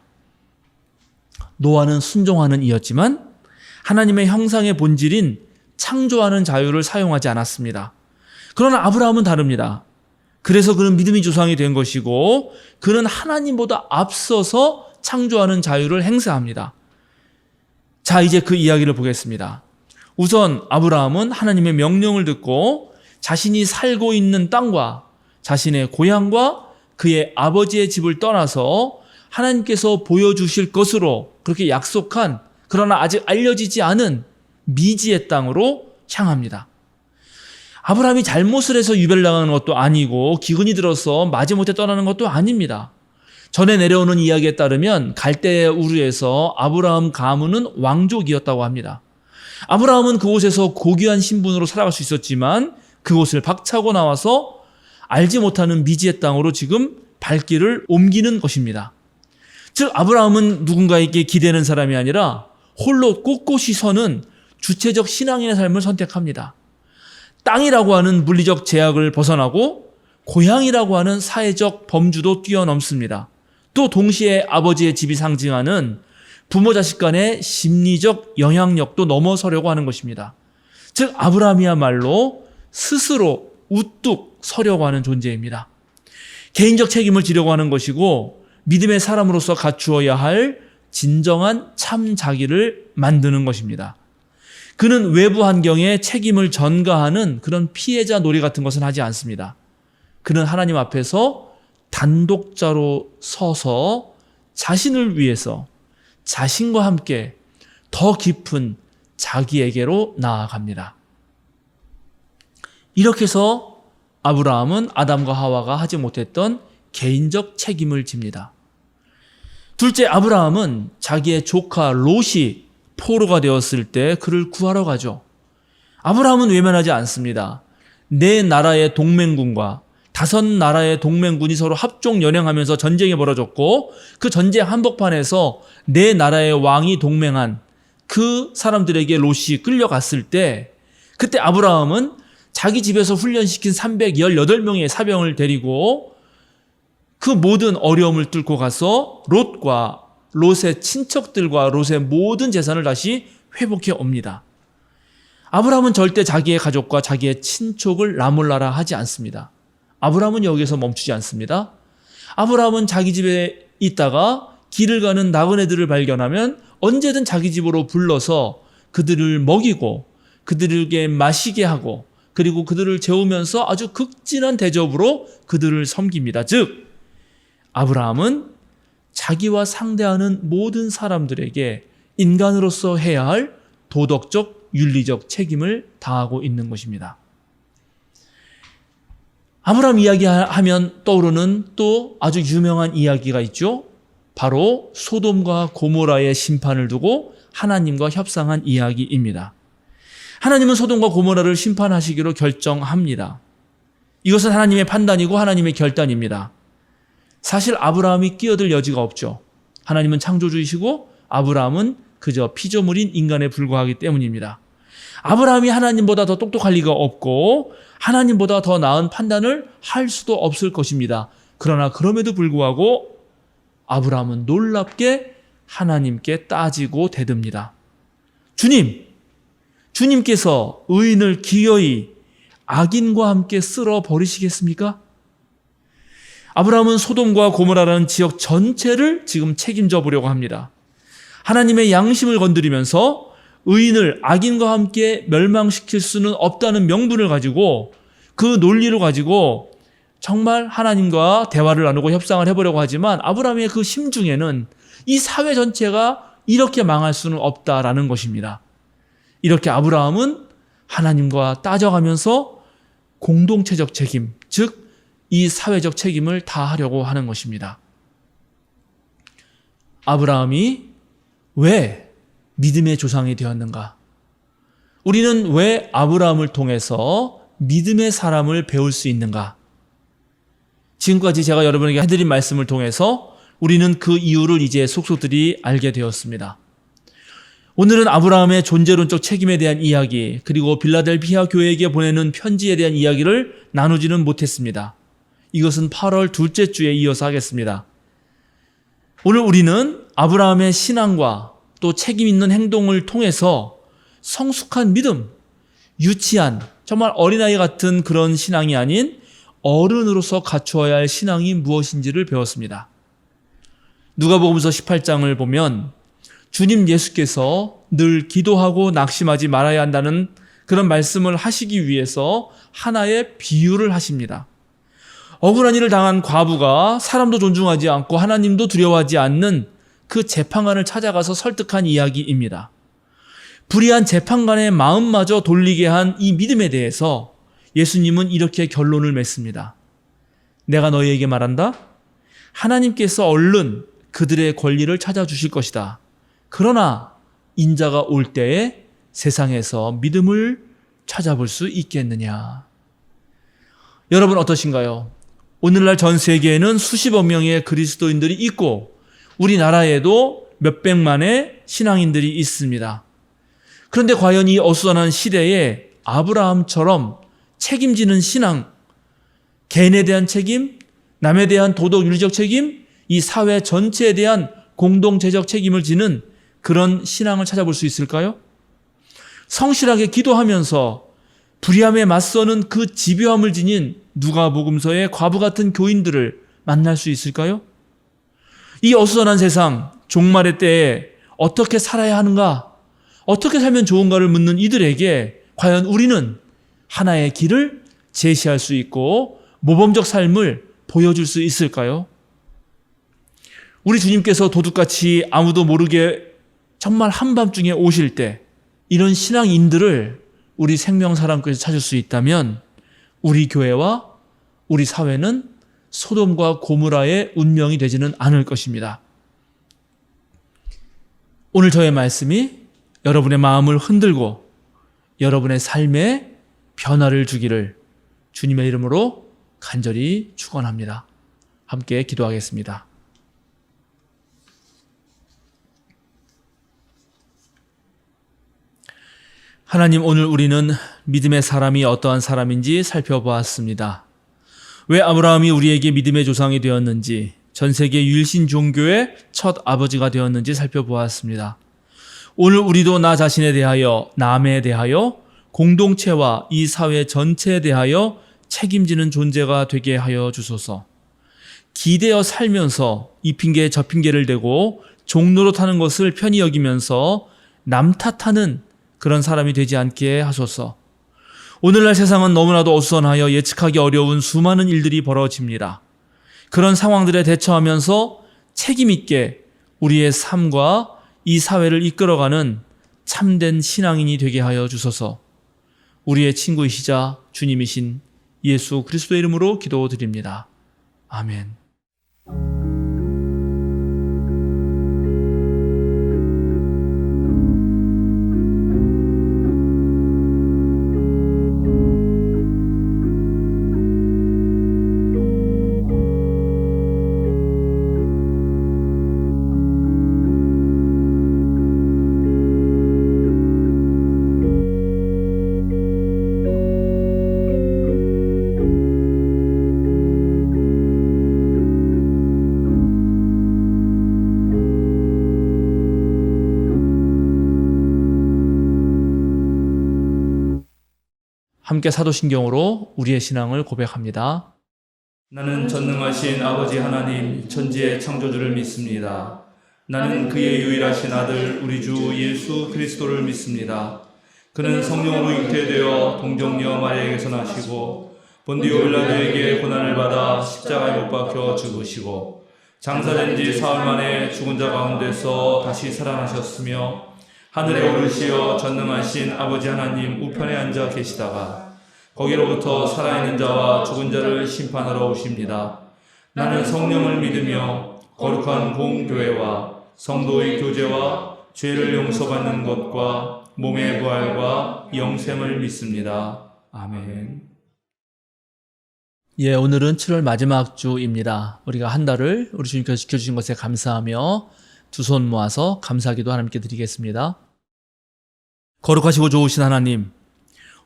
노아는 순종하는 이였지만 하나님의 형상의 본질인 창조하는 자유를 사용하지 않았습니다. 그러나 아브라함은 다릅니다. 그래서 그는 믿음의 조상이 된 것이고 그는 하나님보다 앞서서 창조하는 자유를 행사합니다. 자, 이제 그 이야기를 보겠습니다. 우선 아브라함은 하나님의 명령을 듣고 자신이 살고 있는 땅과 자신의 고향과 그의 아버지의 집을 떠나서 하나님께서 보여주실 것으로 그렇게 약속한, 그러나 아직 알려지지 않은 미지의 땅으로 향합니다. 아브라함이 잘못을 해서 유배를 나가는 것도 아니고 기근이 들어서 마지못해 떠나는 것도 아닙니다. 전에 내려오는 이야기에 따르면 갈대아 우르에서 아브라함 가문은 왕족이었다고 합니다. 아브라함은 그곳에서 고귀한 신분으로 살아갈 수 있었지만 그곳을 박차고 나와서 알지 못하는 미지의 땅으로 지금 발길을 옮기는 것입니다. 즉 아브라함은 누군가에게 기대는 사람이 아니라 홀로 꼿꼿이 서는 주체적 신앙인의 삶을 선택합니다. 땅이라고 하는 물리적 제약을 벗어나고 고향이라고 하는 사회적 범주도 뛰어넘습니다. 또 동시에 아버지의 집이 상징하는 부모 자식 간의 심리적 영향력도 넘어서려고 하는 것입니다. 즉 아브라함이야말로 스스로 우뚝 서려고 하는 존재입니다. 개인적 책임을 지려고 하는 것이고 믿음의 사람으로서 갖추어야 할 진정한 참 자기를 만드는 것입니다. 그는 외부 환경에 책임을 전가하는 그런 피해자 놀이 같은 것은 하지 않습니다. 그는 하나님 앞에서 단독자로 서서 자신을 위해서 자신과 함께 더 깊은 자기에게로 나아갑니다. 이렇게 해서 아브라함은 아담과 하와가 하지 못했던 개인적 책임을 집니다. 둘째, 아브라함은 자기의 조카 롯이 포로가 되었을 때 그를 구하러 가죠. 아브라함은 외면하지 않습니다. 네 나라의 동맹군과 5나라의 동맹군이 서로 합종 연행하면서 전쟁이 벌어졌고, 그 전쟁 한복판에서 네 나라의 왕이 동맹한 그 사람들에게 롯이 끌려갔을 때, 그때 아브라함은 자기 집에서 훈련시킨 318명의 사병을 데리고 그 모든 어려움을 뚫고 가서 롯과 롯의 친척들과 롯의 모든 재산을 다시 회복해 옵니다. 아브라함은 절대 자기의 가족과 자기의 친족을 나몰라라 하지 않습니다. 아브라함은 여기서 멈추지 않습니다. 아브라함은 자기 집에 있다가 길을 가는 나그네들을 발견하면 언제든 자기 집으로 불러서 그들을 먹이고 그들에게 마시게 하고, 그리고 그들을 재우면서 아주 극진한 대접으로 그들을 섬깁니다. 즉, 아브라함은 자기와 상대하는 모든 사람들에게 인간으로서 해야 할 도덕적, 윤리적 책임을 다하고 있는 것입니다. 아브라함 이야기하면 떠오르는 또 아주 유명한 이야기가 있죠. 바로 소돔과 고모라의 심판을 두고 하나님과 협상한 이야기입니다. 하나님은 소돔과 고모라를 심판하시기로 결정합니다. 이것은 하나님의 판단이고 하나님의 결단입니다. 사실 아브라함이 끼어들 여지가 없죠. 하나님은 창조주이시고 아브라함은 그저 피조물인 인간에 불과하기 때문입니다. 아브라함이 하나님보다 더 똑똑할 리가 없고 하나님보다 더 나은 판단을 할 수도 없을 것입니다. 그러나 그럼에도 불구하고 아브라함은 놀랍게 하나님께 따지고 대듭니다. 주님께서 의인을 기어이 악인과 함께 쓸어 버리시겠습니까? 아브라함은 소돔과 고모라라는 지역 전체를 지금 책임져 보려고 합니다. 하나님의 양심을 건드리면서 의인을 악인과 함께 멸망시킬 수는 없다는 명분을 가지고, 그 논리를 가지고 정말 하나님과 대화를 나누고 협상을 해보려고 하지만 아브라함의 그 심중에는 이 사회 전체가 이렇게 망할 수는 없다라는 것입니다. 이렇게 아브라함은 하나님과 따져가면서 공동체적 책임, 즉 이 사회적 책임을 다하려고 하는 것입니다. 아브라함이 왜 믿음의 조상이 되었는가? 우리는 왜 아브라함을 통해서 믿음의 사람을 배울 수 있는가? 지금까지 제가 여러분에게 해드린 말씀을 통해서 우리는 그 이유를 이제 속속들이 알게 되었습니다. 오늘은 아브라함의 존재론적 책임에 대한 이야기, 그리고 빌라델피아 교회에게 보내는 편지에 대한 이야기를 나누지는 못했습니다. 이것은 8월 둘째 주에 이어서 하겠습니다. 오늘 우리는 아브라함의 신앙과 또 책임 있는 행동을 통해서 성숙한 믿음, 유치한 정말 어린아이 같은 그런 신앙이 아닌 어른으로서 갖추어야 할 신앙이 무엇인지를 배웠습니다. 누가복음서 18장을 보면 주님 예수께서 늘 기도하고 낙심하지 말아야 한다는 그런 말씀을 하시기 위해서 하나의 비유를 하십니다. 억울한 일을 당한 과부가 사람도 존중하지 않고 하나님도 두려워하지 않는 그 재판관을 찾아가서 설득한 이야기입니다. 불의한 재판관의 마음마저 돌리게 한 이 믿음에 대해서 예수님은 이렇게 결론을 맺습니다. 내가 너희에게 말한다. 하나님께서 얼른 그들의 권리를 찾아주실 것이다. 그러나 인자가 올 때에 세상에서 믿음을 찾아볼 수 있겠느냐. 여러분 어떠신가요? 오늘날 전 세계에는 수십억 명의 그리스도인들이 있고 우리나라에도 몇백만의 신앙인들이 있습니다. 그런데 과연 이 어수선한 시대에 아브라함처럼 책임지는 신앙, 개인에 대한 책임, 남에 대한 도덕 윤리적 책임, 이 사회 전체에 대한 공동체적 책임을 지는 그런 신앙을 찾아볼 수 있을까요? 성실하게 기도하면서 불의함에 맞서는 그 집요함을 지닌 누가복음서의 과부 같은 교인들을 만날 수 있을까요? 이 어수선한 세상, 종말의 때에 어떻게 살아야 하는가, 어떻게 살면 좋은가를 묻는 이들에게 과연 우리는 하나의 길을 제시할 수 있고 모범적 삶을 보여줄 수 있을까요? 우리 주님께서 도둑같이 아무도 모르게 정말 한밤중에 오실 때 이런 신앙인들을 우리 생명사람께서 찾을 수 있다면 우리 교회와 우리 사회는 소돔과 고모라의 운명이 되지는 않을 것입니다. 오늘 저의 말씀이 여러분의 마음을 흔들고 여러분의 삶에 변화를 주기를 주님의 이름으로 간절히 축원합니다. 함께 기도하겠습니다. 하나님, 오늘 우리는 믿음의 사람이 어떠한 사람인지 살펴보았습니다. 왜 아브라함이 우리에게 믿음의 조상이 되었는지, 전 세계 유일신 종교의 첫 아버지가 되었는지 살펴보았습니다. 오늘 우리도 나 자신에 대하여, 남에 대하여, 공동체와 이 사회 전체에 대하여 책임지는 존재가 되게 하여 주소서. 기대어 살면서 이 핑계 저 핑계를 대고 종로로 타는 것을 편히 여기면서 남 탓하는 그런 사람이 되지 않게 하소서. 오늘날 세상은 너무나도 어수선하여 예측하기 어려운 수많은 일들이 벌어집니다. 그런 상황들에 대처하면서 책임 있게 우리의 삶과 이 사회를 이끌어가는 참된 신앙인이 되게 하여 주소서. 우리의 친구이시자 주님이신 예수 그리스도의 이름으로 기도드립니다. 아멘. 함께 사도신경으로 우리의 신앙을 고백합니다. 나는 전능하신 아버지 하나님 천지의 창조주를 믿습니다. 나는 그의 유일하신 아들 우리 주 예수 그리스도를 믿습니다. 그는 성령으로 잉태되어 동정녀 마리아에게서 나시고 본디오 빌라도에게 고난을 받아 십자가에 못 박혀 죽으시고 장사된 지 사흘 만에 죽은 자 가운데서 다시 살아나셨으며 하늘에 오르시어 전능하신 아버지 하나님 우편에 앉아 계시다가 거기로부터 살아있는 자와 죽은 자를 심판하러 오십니다. 나는 성령을 믿으며 거룩한 공교회와 성도의 교제와 죄를 용서받는 것과 몸의 부활과 영생을 믿습니다. 아멘. 예, 오늘은 7월 마지막 주입니다. 우리가 한 달을 우리 주님께서 지켜주신 것에 감사하며 두 손 모아서 감사기도 하나님께 드리겠습니다. 거룩하시고 좋으신 하나님,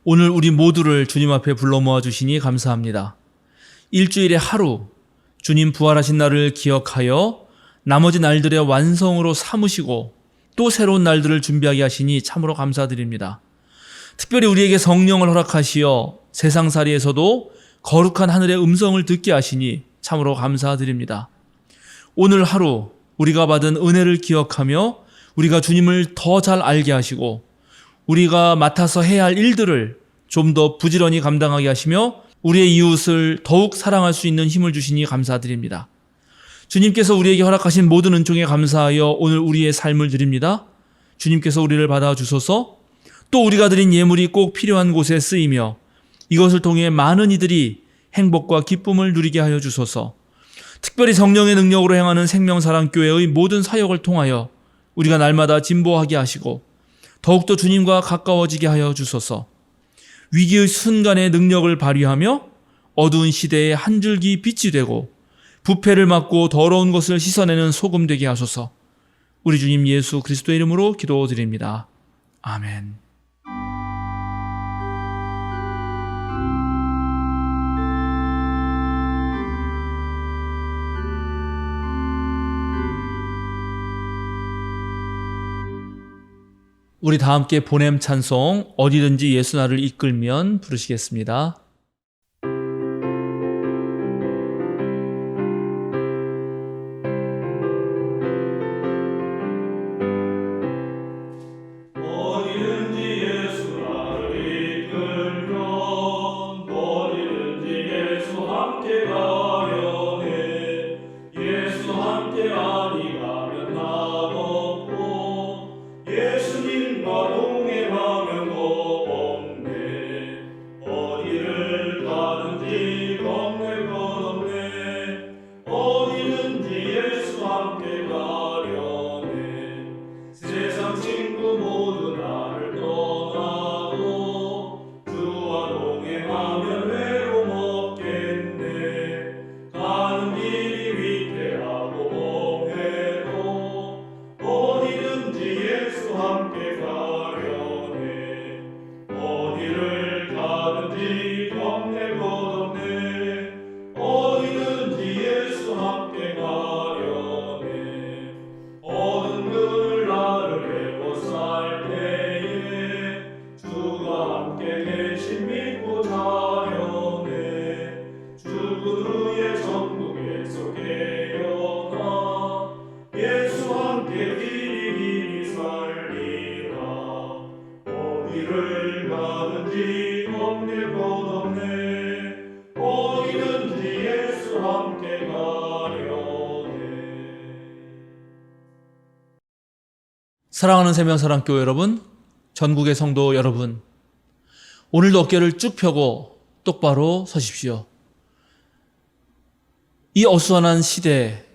오늘 우리 모두를 주님 앞에 불러 모아 주시니 감사합니다. 일주일에 하루 주님 부활하신 날을 기억하여 나머지 날들의 완성으로 삼으시고 또 새로운 날들을 준비하게 하시니 참으로 감사드립니다. 특별히 우리에게 성령을 허락하시어 세상살이에서도 거룩한 하늘의 음성을 듣게 하시니 참으로 감사드립니다. 오늘 하루 우리가 받은 은혜를 기억하며 우리가 주님을 더 잘 알게 하시고 우리가 맡아서 해야 할 일들을 좀 더 부지런히 감당하게 하시며 우리의 이웃을 더욱 사랑할 수 있는 힘을 주시니 감사드립니다. 주님께서 우리에게 허락하신 모든 은총에 감사하여 오늘 우리의 삶을 드립니다. 주님께서 우리를 받아주소서. 또 우리가 드린 예물이 꼭 필요한 곳에 쓰이며 이것을 통해 많은 이들이 행복과 기쁨을 누리게 하여 주소서. 특별히 성령의 능력으로 행하는 생명사랑교회의 모든 사역을 통하여 우리가 날마다 진보하게 하시고 더욱더 주님과 가까워지게 하여 주소서. 위기의 순간에 능력을 발휘하며 어두운 시대에 한 줄기 빛이 되고 부패를 막고 더러운 것을 씻어내는 소금 되게 하소서. 우리 주님 예수 그리스도의 이름으로 기도드립니다. 아멘. 우리 다 함께 보냄 찬송 어디든지 예수 나를 이끌면 부르시겠습니다. 어디든지 예수 나를 이끌면 어디든지 예수 함께 가려네. 예수 함께 아니 가면 나 없고 예수님과 동행하면 도 없네. 어디를 사랑하는 세명사랑교회 여러분, 전국의 성도 여러분, 오늘도 어깨를 쭉 펴고 똑바로 서십시오. 이 어수선한 시대,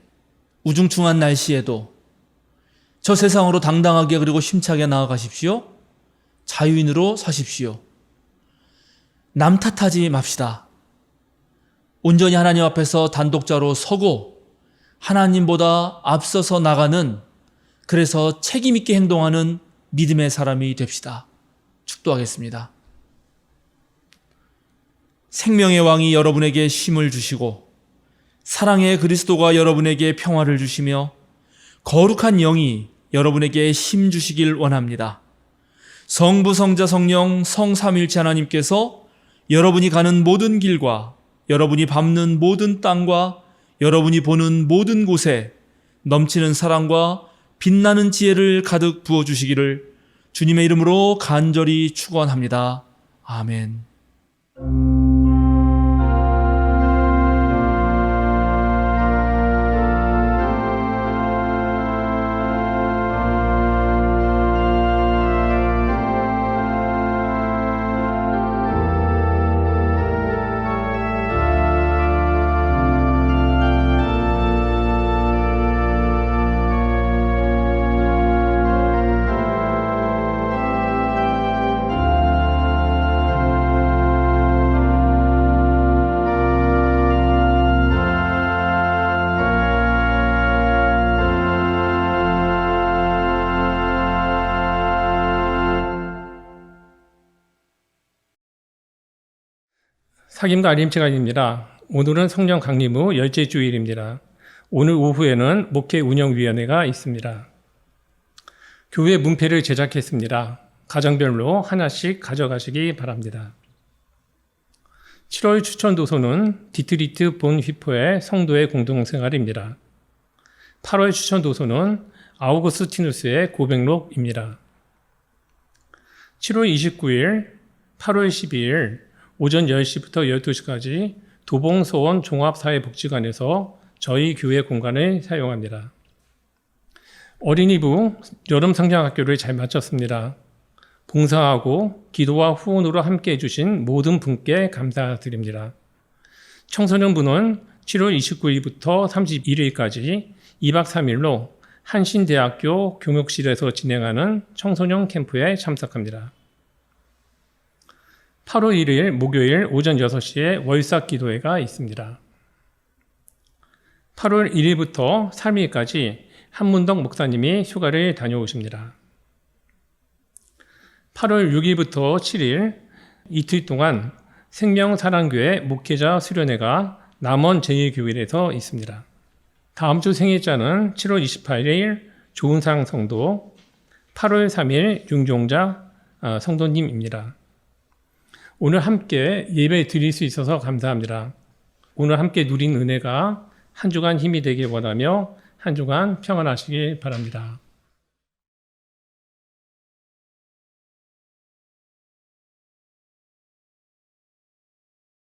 우중충한 날씨에도 저 세상으로 당당하게 그리고 힘차게 나아가십시오. 자유인으로 사십시오. 남 탓하지 맙시다. 온전히 하나님 앞에서 단독자로 서고 하나님보다 앞서서 나가는, 그래서 책임 있게 행동하는 믿음의 사람이 됩시다. 축도하겠습니다. 생명의 왕이 여러분에게 힘을 주시고 사랑의 그리스도가 여러분에게 평화를 주시며 거룩한 영이 여러분에게 힘 주시길 원합니다. 성부, 성자, 성령, 성삼위일체 하나님께서 여러분이 가는 모든 길과 여러분이 밟는 모든 땅과 여러분이 보는 모든 곳에 넘치는 사랑과 빛나는 지혜를 가득 부어주시기를 주님의 이름으로 간절히 축원합니다. 아멘. 사김과 알림시간입니다. 오늘은 성령 강림 후 열째 주일입니다. 오늘 오후에는 목회 운영위원회가 있습니다. 교회 문패를 제작했습니다. 가정별로 하나씩 가져가시기 바랍니다. 7월 추천도서는 디트리트 본 휘포의 성도의 공동생활입니다. 8월 추천도서는 아우구스티누스의 고백록입니다. 7월 29일, 8월 12일 오전 10시부터 12시까지 도봉소원 종합사회복지관에서 저희 교회 공간을 사용합니다. 어린이부 여름성장학교를 잘 마쳤습니다. 봉사하고 기도와 후원으로 함께 해주신 모든 분께 감사드립니다. 청소년부는 7월 29일부터 31일까지 2박 3일로 한신대학교 교목실에서 진행하는 청소년 캠프에 참석합니다. 8월 1일 목요일 오전 6시에 월삭 기도회가 있습니다. 8월 1일부터 3일까지 한문덕 목사님이 휴가를 다녀오십니다. 8월 6일부터 7일 이틀 동안 생명사랑교회 목회자 수련회가 남원 제1교회에서 있습니다. 다음 주 생일자는 7월 28일 조은상 성도, 8월 3일 윤종자 성도님입니다. 오늘 함께 예배 드릴 수 있어서 감사합니다. 오늘 함께 누린 은혜가 한 주간 힘이 되길 원하며 한 주간 평안하시길 바랍니다.